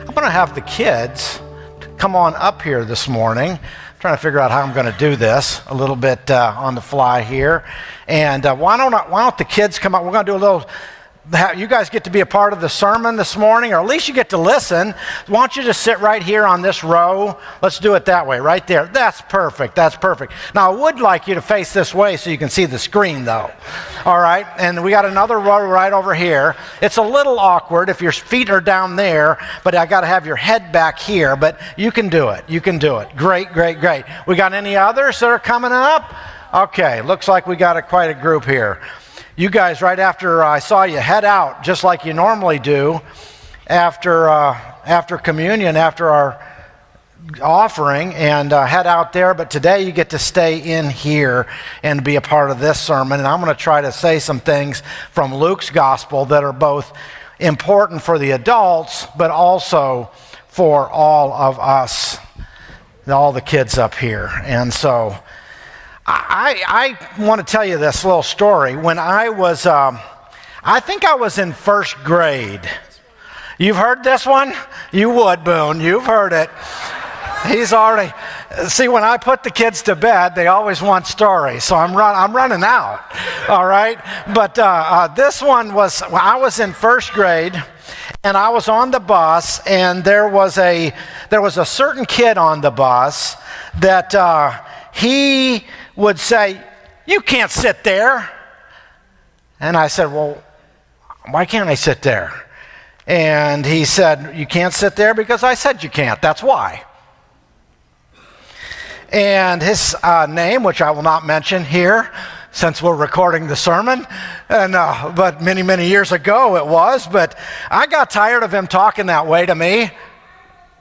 I'm going to have the kids come on up here this morning. I'm trying to figure out how I'm going to do this a little bit on the fly here. And why don't the kids come up? We're going to do a little. You guys get to be a part of the sermon this morning, or at least you get to listen. Why don't you just sit right here on this row? Let's do it that way, right there. That's perfect. That's perfect. Now, I would like you to face this way so you can see the screen, though. All right? And we got another row right over here. It's a little awkward if your feet are down there, but I got to have your head back here. But you can do it. You can do it. Great, great, great. We got any others that are coming up? Okay, looks like we got quite a group here. You guys, right after I saw you head out, just like you normally do, after communion, after our offering, and head out there. But today you get to stay in here and be a part of this sermon. And I'm going to try to say some things from Luke's gospel that are both important for the adults, but also for all of us, all the kids up here. And so I want to tell you this little story. When I was, I think I was in first grade. You've heard this one? You would, Boone. You've heard it. He's already, see, when I put the kids to bed, they always want stories, so I'm running out, all right? But this one was, I was in first grade, and I was on the bus, and there was a certain kid on the bus that he would say, "You can't sit there." And I said, "Well, why can't I sit there?" And he said, "You can't sit there because I said you can't. That's why." And his name, which I will not mention here since we're recording the sermon, and but many, many years ago it was, but I got tired of him talking that way to me.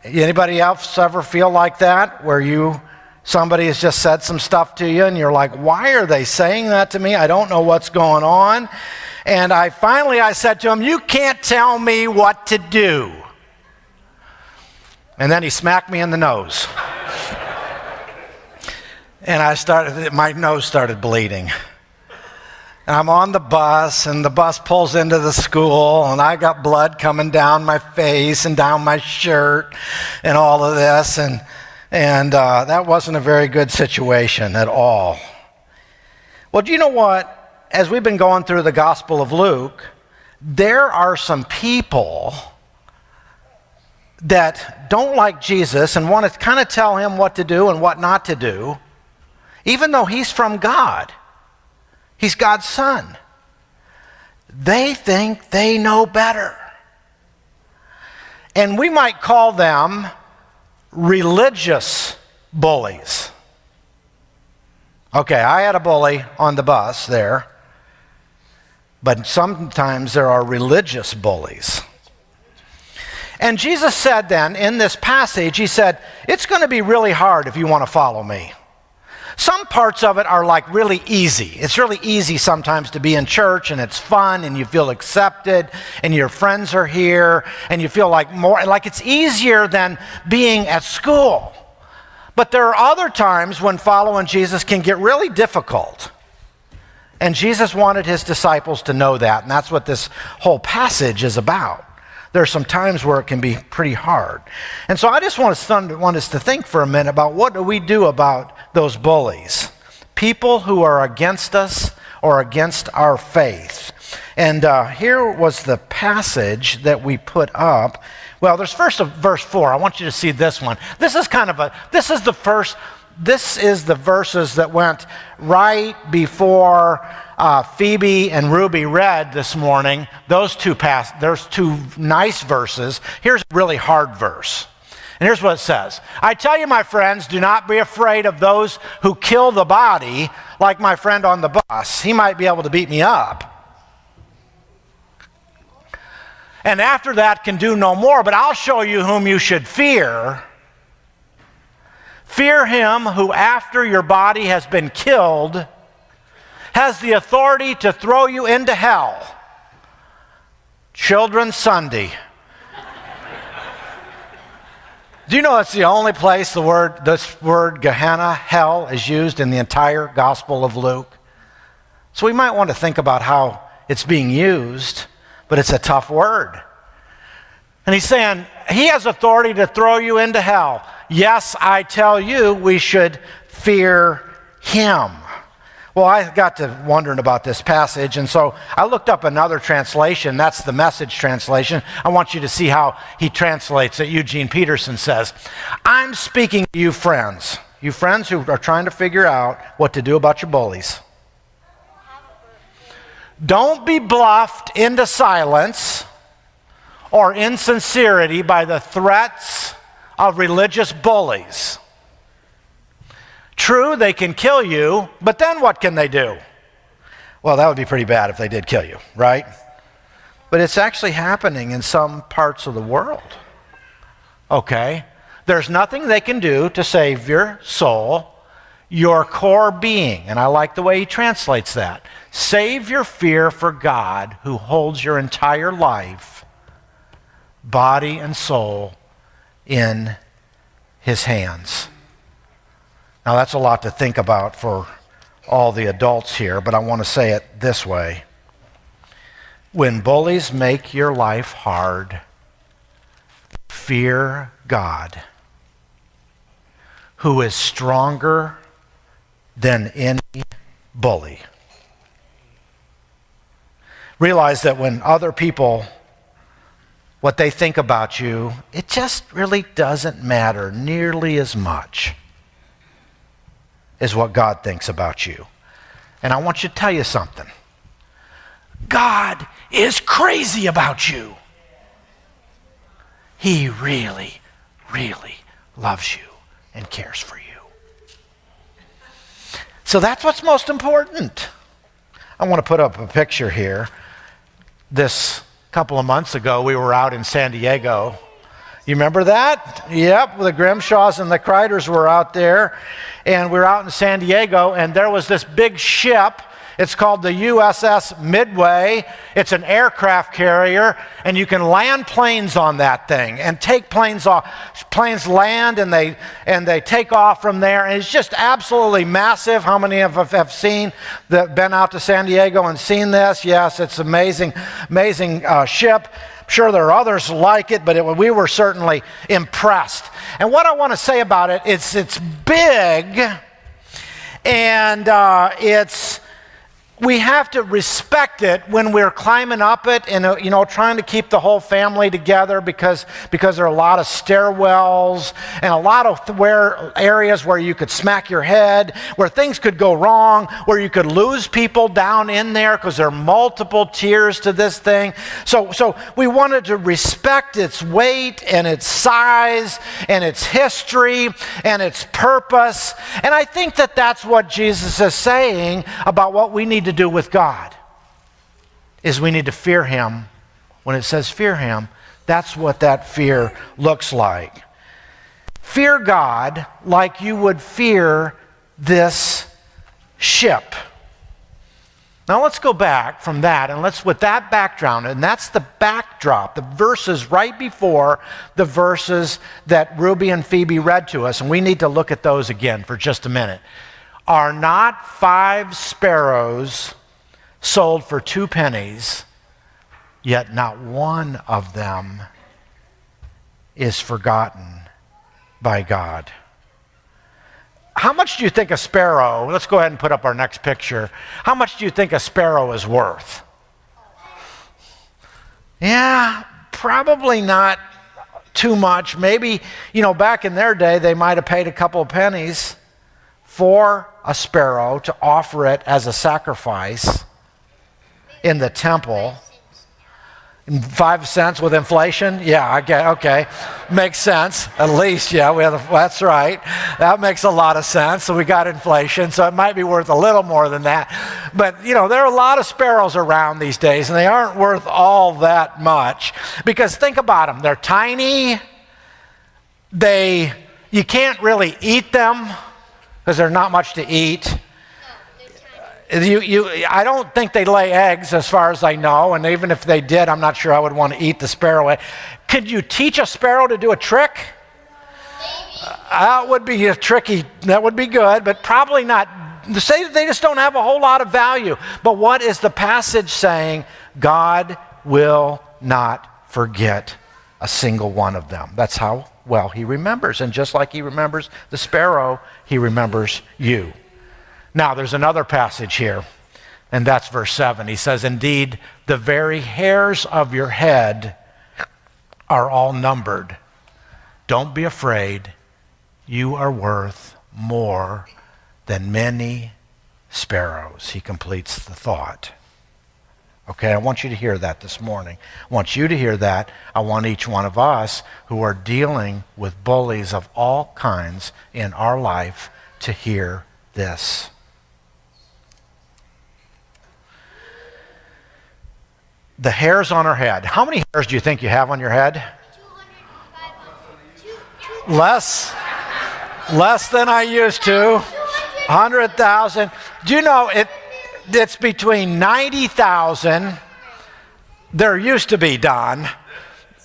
Anybody else ever feel like that, where somebody has just said some stuff to you and you're like, why are they saying that to me? I don't know what's going on. And I said to him, "You can't tell me what to do." And then he smacked me in the nose. And my nose started bleeding. And I'm on the bus, and the bus pulls into the school, and I got blood coming down my face and down my shirt and all of this. And that wasn't a very good situation at all. Well, do you know what? As we've been going through the Gospel of Luke, there are some people that don't like Jesus and want to kind of tell him what to do and what not to do, even though he's from God. He's God's son. They think they know better. And we might call them religious bullies. Okay, I had a bully on the bus there, but sometimes there are religious bullies. And Jesus said then, in this passage, he said, it's going to be really hard if you want to follow me. Some parts of it are like really easy. It's really easy sometimes to be in church, and it's fun, and you feel accepted, and your friends are here, and you feel like it's easier than being at school. But there are other times when following Jesus can get really difficult. And Jesus wanted his disciples to know that, and that's what this whole passage is about. There are some times where it can be pretty hard. And so I just want us to think for a minute about what do we do about those bullies, people who are against us or against our faith. And here was the passage that we put up. Well, there's first verse 4. I want you to see this one. This is the verses that went right before Phoebe and Ruby read this morning. There's two nice verses. Here's a really hard verse. And here's what it says. "I tell you, my friends, do not be afraid of those who kill the body, like my friend on the bus. He might be able to beat me up. And after that can do no more, but I'll show you whom you should fear. Fear him who, after your body has been killed, has the authority to throw you into hell." Children's Sunday. Do you know it's the only place this word Gehenna, hell, is used in the entire Gospel of Luke? So we might want to think about how it's being used, but it's a tough word. And he's saying, he has authority to throw you into hell. Yes, I tell you, we should fear him. Well, I got to wondering about this passage, and so I looked up another translation. That's the Message translation. I want you to see how he translates it. Eugene Peterson says, I'm speaking to you friends who are trying to figure out what to do about your bullies. Don't be bluffed into silence or insincerity by the threats of religious bullies. True, they can kill you, but then what can they do? Well, that would be pretty bad if they did kill you, right? But it's actually happening in some parts of the world. Okay? There's nothing they can do to save your soul, your core being. And I like the way he translates that. Save your fear for God, who holds your entire life, body and soul, in his hands. Now, that's a lot to think about for all the adults here, but I want to say it this way. When bullies make your life hard, fear God, who is stronger than any bully. Realize that when other people, what they think about you, it just really doesn't matter nearly as much is what God thinks about you. And I want you to tell you something. God is crazy about you. He really, really loves you and cares for you. So that's what's most important. I want to put up a picture here. This couple of months ago, we were out in San Diego. You remember that? Yep, the Grimshaws and the Kryders were out there, and we were out in San Diego, and there was this big ship. It's called the USS Midway. It's an aircraft carrier, and you can land planes on that thing and take planes off. Planes land, and they take off from there, and it's just absolutely massive. How many of us have been out to San Diego and seen this? Yes, it's amazing, amazing ship. I'm sure there are others like it, but we were certainly impressed. And what I want to say about it, it's big, and we have to respect it when we're climbing up it and trying to keep the whole family together because there are a lot of stairwells and a lot of areas where you could smack your head, where things could go wrong, where you could lose people down in there because there are multiple tiers to this thing. So we wanted to respect its weight and its size and its history and its purpose. And I think that that's what Jesus is saying about what we need to do with God, is we need to fear him. When it says fear him, that's what that fear looks like. Fear God like you would fear this ship. Now let's go back from that, and with that background, and that's the backdrop, the verses right before the verses that Ruby and Phoebe read to us, and we need to look at those again for just a minute. Are not 5 sparrows sold for 2 pennies, yet not one of them is forgotten by God? How much do you think a sparrow, let's go ahead and put up our next picture. How much do you think a sparrow is worth? Yeah, probably not too much. Maybe, back in their day, they might have paid a couple of pennies for a sparrow to offer it as a sacrifice in the temple. 5 cents with inflation? Yeah, I get, okay. Makes sense. At least, yeah, that's right. That makes a lot of sense. So we got inflation, so it might be worth a little more than that. But, there are a lot of sparrows around these days, and they aren't worth all that much. Because think about them. They're tiny. You can't really eat them because there's not much to eat. I don't think they lay eggs as far as I know, and even if they did, I'm not sure I would want to eat the sparrow egg. Could you teach a sparrow to do a trick? That would be tricky. That would be good, but probably not. They just don't have a whole lot of value. But what is the passage saying? God will not forget a single one of them. That's how well he remembers. And just like he remembers the sparrow, he remembers you. Now, there's another passage here, and that's verse 7. He says, indeed, the very hairs of your head are all numbered. Don't be afraid. You are worth more than many sparrows. He completes the thought. Okay, I want you to hear that this morning. I want you to hear that. I want each one of us who are dealing with bullies of all kinds in our life to hear this. The hairs on our head. How many hairs do you think you have on your head? Less than I used to. 100,000. Do you know it's between 90,000, there used to be, Don,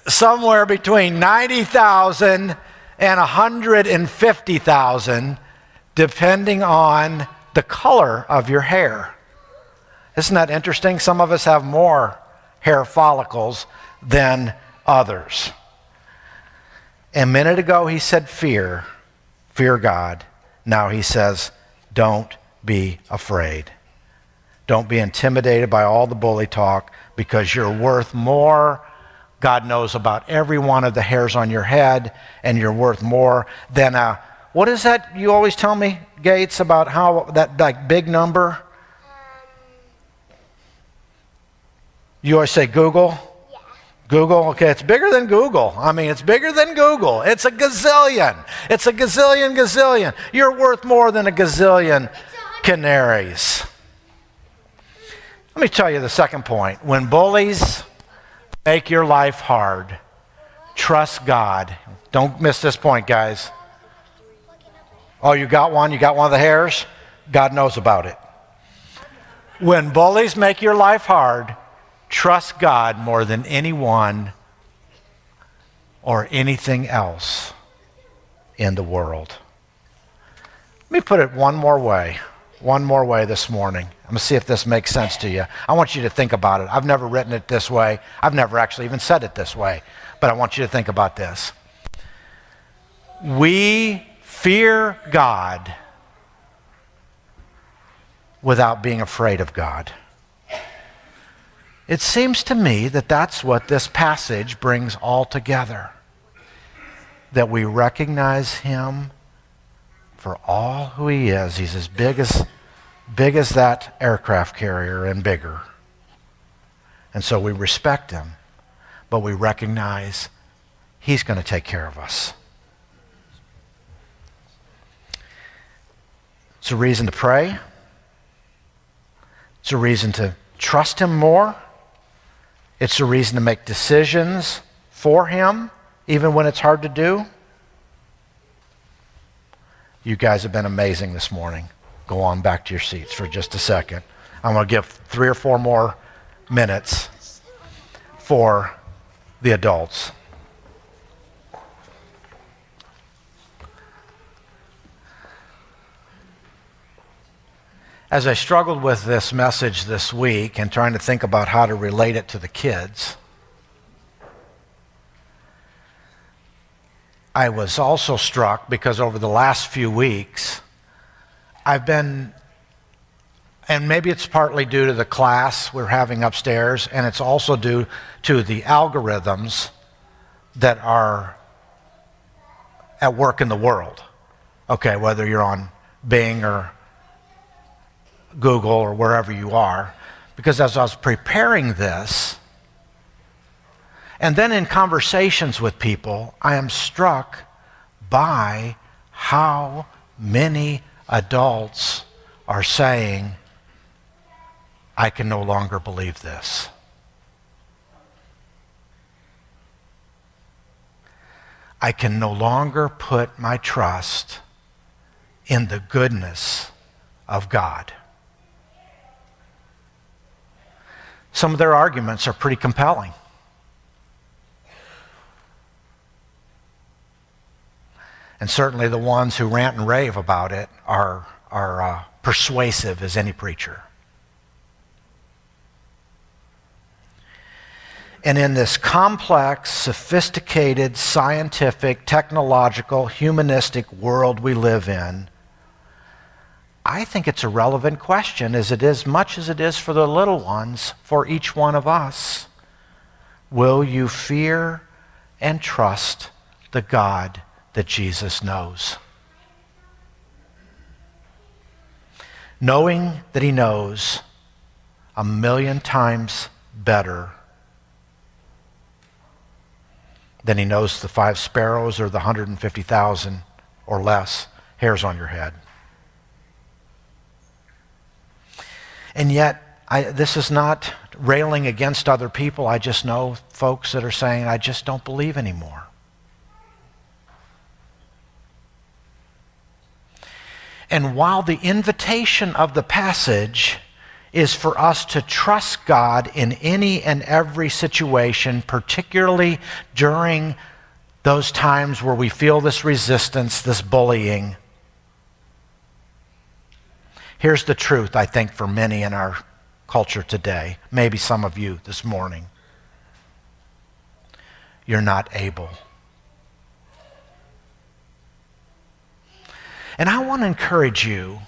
somewhere between 90,000 and 150,000, depending on the color of your hair. Isn't that interesting? Some of us have more hair follicles than others. A minute ago he said fear God. Now he says, don't be afraid. Don't be intimidated by all the bully talk, because you're worth more. God knows about every one of the hairs on your head, and you're worth more than what is that you always tell me, Gates, about how that like big number? You always say Google? Yeah. Google, okay, it's bigger than Google. I mean, it's bigger than Google. It's a gazillion. It's a gazillion. You're worth more than a gazillion canaries. Let me tell you the second point. When bullies make your life hard, trust God. Don't miss this point, guys. Oh, you got one? You got one of the hairs? God knows about it. When bullies make your life hard, trust God more than anyone or anything else in the world. Let me put it one more way this morning. I'm going to see if this makes sense to you. I want you to think about it. I've never written it this way. I've never actually even said it this way, but I want you to think about this. We fear God without being afraid of God. It seems to me that that's what this passage brings all together. That we recognize him for all who he is. He's as big as that aircraft carrier and bigger. And so we respect him, but we recognize he's going to take care of us. It's a reason to pray. It's a reason to trust him more. It's a reason to make decisions for him, even when it's hard to do. You guys have been amazing this morning. Go on back to your seats for just a second. I'm going to give 3 or 4 more minutes for the adults. As I struggled with this message this week and trying to think about how to relate it to the kids, I was also struck because over the last few weeks, I've been, and maybe it's partly due to the class we're having upstairs, and it's also due to the algorithms that are at work in the world. Okay, whether you're on Bing or Google or wherever you are, because as I was preparing this, and then in conversations with people, I am struck by how many adults are saying, I can no longer believe this. I can no longer put my trust in the goodness of God. Some of their arguments are pretty compelling. And certainly the ones who rant and rave about it are persuasive as any preacher. And in this complex, sophisticated, scientific, technological, humanistic world we live in, I think it's a relevant question as much as it is for the little ones, for each one of us. Will you fear and trust the God that Jesus knows? Knowing that he knows 1,000,000 times better than he knows the 5 sparrows or the 150,000 or less hairs on your head. And yet, this is not railing against other people. I just know folks that are saying, I just don't believe anymore. And while the invitation of the passage is for us to trust God in any and every situation, particularly during those times where we feel this resistance, this bullying, here's the truth, I think, for many in our culture today, maybe some of you this morning. You're not able. And I want to encourage you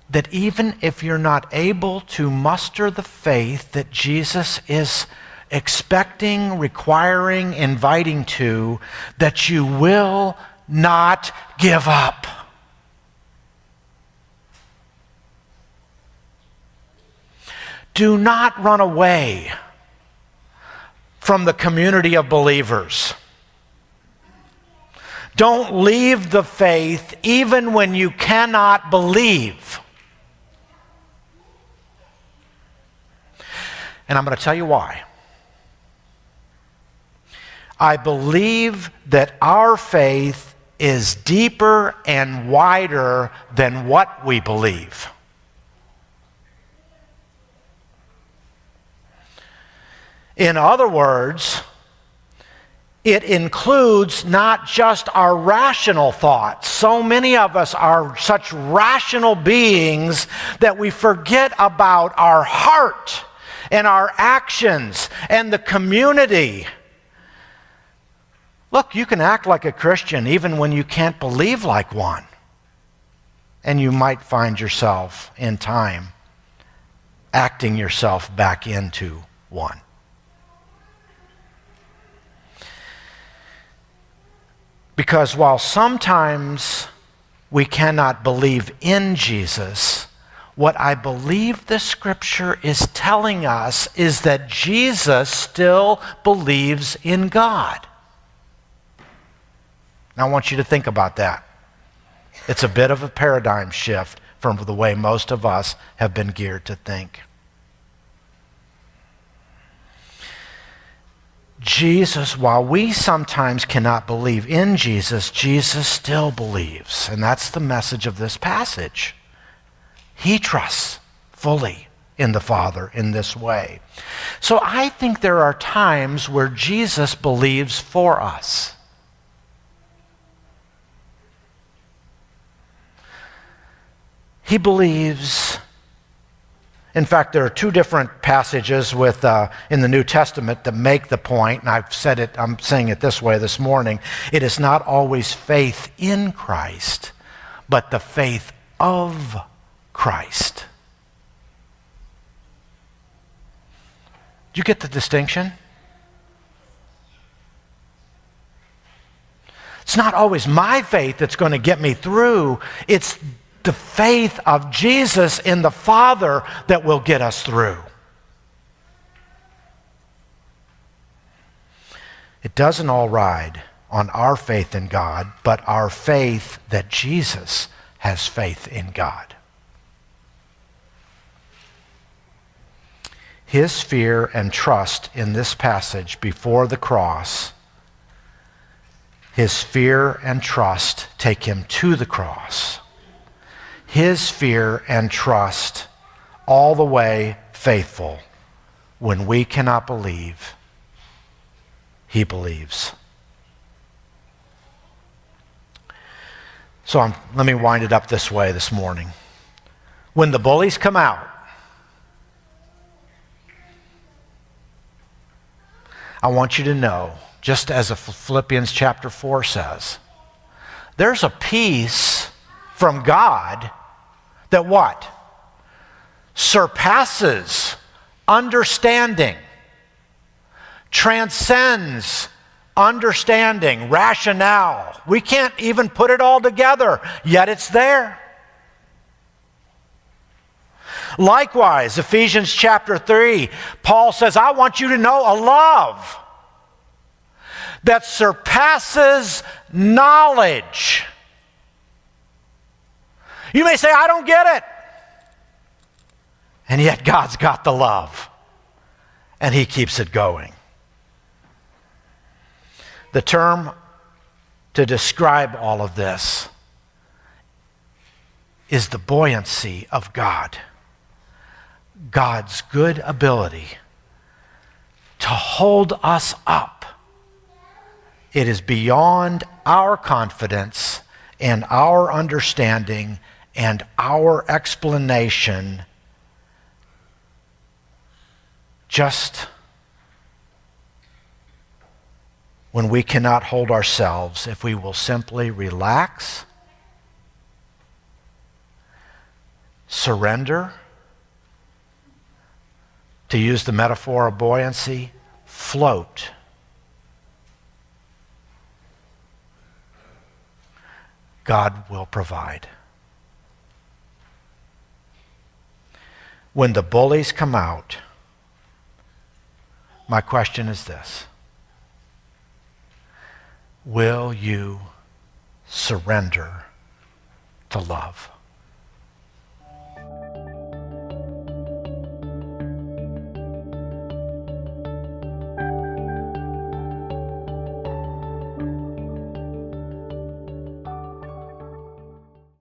that even if you're not able to muster the faith that Jesus is expecting, requiring, inviting to, that you will not give up. Do not run away from the community of believers. Don't leave the faith even when you cannot believe. And I'm going to tell you why. I believe that our faith is deeper and wider than what we believe. In other words, it includes not just our rational thoughts. So many of us are such rational beings that we forget about our heart and our actions and the community. Look, you can act like a Christian even when you can't believe like one. And you might find yourself in time acting yourself back into one. Because while sometimes we cannot believe in Jesus, what I believe the Scripture is telling us is that Jesus still believes in God. Now I want you to think about that. It's a bit of a paradigm shift from the way most of us have been geared to think. Jesus, while we sometimes cannot believe in Jesus, Jesus still believes. And that's the message of this passage. He trusts fully in the Father in this way. So I think there are times where Jesus believes for us. He believes. In fact, there are 2 different passages in the New Testament that make the point, and I'm saying it this way this morning. It is not always faith in Christ, but the faith of Christ. Do you get the distinction? It's not always my faith that's going to get me through. It's the faith of Jesus in the Father that will get us through. It doesn't all ride on our faith in God, but our faith that Jesus has faith in God. His fear and trust in this passage before the cross, his fear and trust take him to the cross. His fear and trust all the way faithful. When we cannot believe, he believes. So let me wind it up this way this morning. When the bullies come out, I want you to know, just as Philippians chapter 4 says, there's a peace from God that what? Surpasses understanding, transcends understanding, rationale. We can't even put it all together, yet it's there. Likewise, Ephesians chapter 3, Paul says, I want you to know a love that surpasses knowledge. You may say, I don't get it. And yet God's got the love, and He keeps it going. The term to describe all of this is the buoyancy of God. God's good ability to hold us up. It is beyond our confidence and our understanding and our explanation. Just when we cannot hold ourselves, if we will simply relax, surrender, to use the metaphor of buoyancy, float. God will provide. When the bullies come out, my question is this: will you surrender to love?